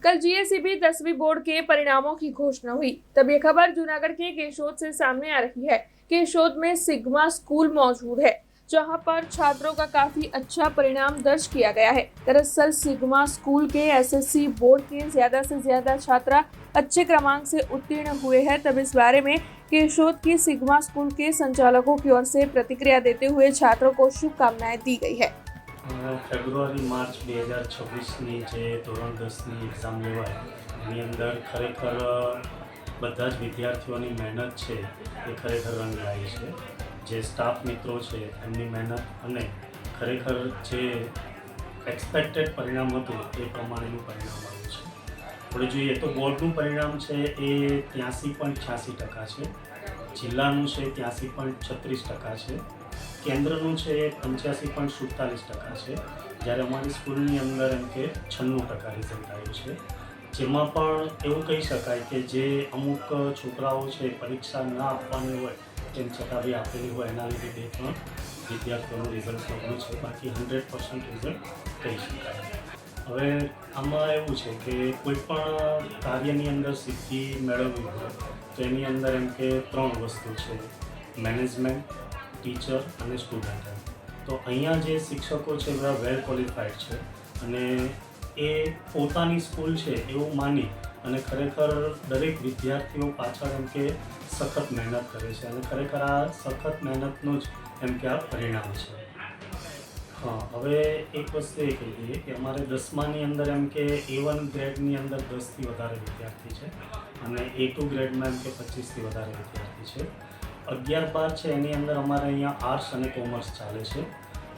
कल जीएसईबी 10वीं बोर्ड के परिणामों की घोषणा हुई। तब ये खबर जूनागढ़ के केशोद से सामने आ रही है। केशोद में सिग्मा स्कूल मौजूद है, जहां पर छात्रों का काफी अच्छा परिणाम दर्ज किया गया है। दरअसल सिग्मा स्कूल के एसएससी बोर्ड के ज्यादा से ज्यादा छात्र अच्छे क्रमांक से उत्तीर्ण हुए हैं। तब इस बारे में केशोद की सिग्मा स्कूल के संचालकों की ओर से प्रतिक्रिया देते हुए छात्रों को शुभकामनाएं दी गई है। ફેબ્રુઆરી માર્ચ 2026ની જે ધોરણ 10ની એક્ઝામ લેવાય એની અંદર ખરેખર બધા જ વિદ્યાર્થીઓની મહેનત છે એ ખરેખર રંગ લાવી છે. જે સ્ટાફ મિત્રો છે એમની મહેનત અને ખરેખર જે એક્સપેક્ટેડ પરિણામ હતું એ પ્રમાણેનું પરિણામ આવ્યું છે. આપણે જોઈએ તો બોર્ડનું પરિણામ છે એ 83.86% છે, જિલ્લાનું છે 83.36% છે, કેન્દ્રનું છે એ 85.47% છે, જ્યારે અમારી સ્કૂલની અંદર એમ કે 96% રિઝલ્ટ આવ્યું છે. જેમાં પણ એવું કહી શકાય કે જે અમુક છોકરાઓ છે પરીક્ષા ના આપવાની હોય તેમ છતાં બી આપેલી હોય એના લીધે 2-3 વિદ્યાર્થીઓનું રિઝલ્ટ નબળું છે, બાકી 100% રિઝલ્ટ કહી શકાય. હવે આમાં એવું છે કે કોઈ પણ કાર્યની અંદર સિદ્ધિ મેળવવી હોય તો એની અંદર એમ કે 3 વસ્તુ છે: મેનેજમેન્ટ, ટીચર અને સ્ટુડન્ટ. તો અહીંયા જે શિક્ષકો છે બધા વેલ ક્વોલિફાઈડ છે અને એ પોતાની સ્કૂલ છે એવું માની અને ખરેખર દરેક વિદ્યાર્થીઓ પાછળ એમ કે સખત મહેનત કરે છે અને ખરેખર આ સખત મહેનતનું જ એમ કે આ પરિણામ છે. હવે એક વસ્તુ એ કહી દઈએ કે અમારે 10માની અંદર એમ કે A1 ગ્રેડની અંદર 10થી વધારે વિદ્યાર્થી છે અને A2 ગ્રેડમાં એમ કે 25થી વધારે વિદ્યાર્થી છે. 11-12 છે એની અંદર અમારે અહીંયા આર્ટ્સ અને કોમર્સ ચાલે છે.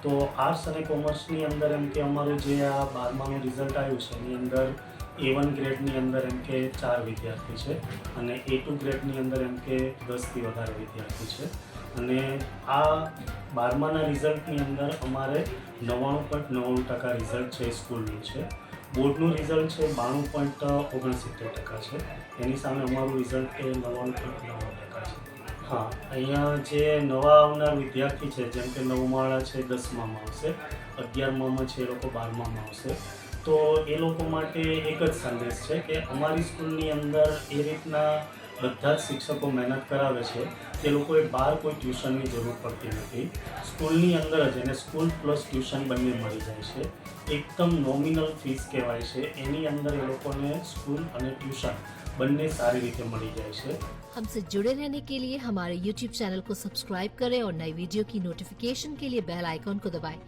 તો આર્ટ્સ અને કોમર્સની અંદર એમ કે અમારું જે આ 12માનું રિઝલ્ટ આવ્યું છે એની અંદર A1 ગ્રેડની અંદર એમ કે 4 વિદ્યાર્થી છે અને A2 ગ્રેડની અંદર એમ કે 10થી વધારે વિદ્યાર્થી છે અને આ 12માના રિઝલ્ટની અંદર અમારે 99.99% રિઝલ્ટ છે સ્કૂલનું છે. બોર્ડનું રિઝલ્ટ છે 92.69% છે, એની સામે અમારું રિઝલ્ટ એ 99.99% છે. હા, અહીંયા જે નવા આવનાર વિદ્યાર્થી છે જેમ કે 9માળા છે 10મામાં આવશે, 11મામાં છે એ લોકો 12મામાં આવશે, તો એ લોકો માટે એક જ સંદેશ છે કે અમારી સ્કૂલની અંદર એ રીતના બધા જ શિક્ષકો મહેનત કરાવે છે. તે લોકોએ બહાર કોઈ ટ્યુશનની જરૂર પડતી નથી. સ્કૂલની અંદર જ એને સ્કૂલ પ્લસ ટ્યુશન બંને મળી જાય છે. એકદમ નોમિનલ ફીસ કહેવાય છે, એની અંદર એ લોકોને સ્કૂલ અને ટ્યુશન બંને सारी रीते मળી જાય છે. हमसे जुड़े रहने के लिए हमारे YouTube चैनल को सब्सक्राइब करें और नई वीडियो की नोटिफिकेशन के लिए बेल आइकॉन को दबाएं।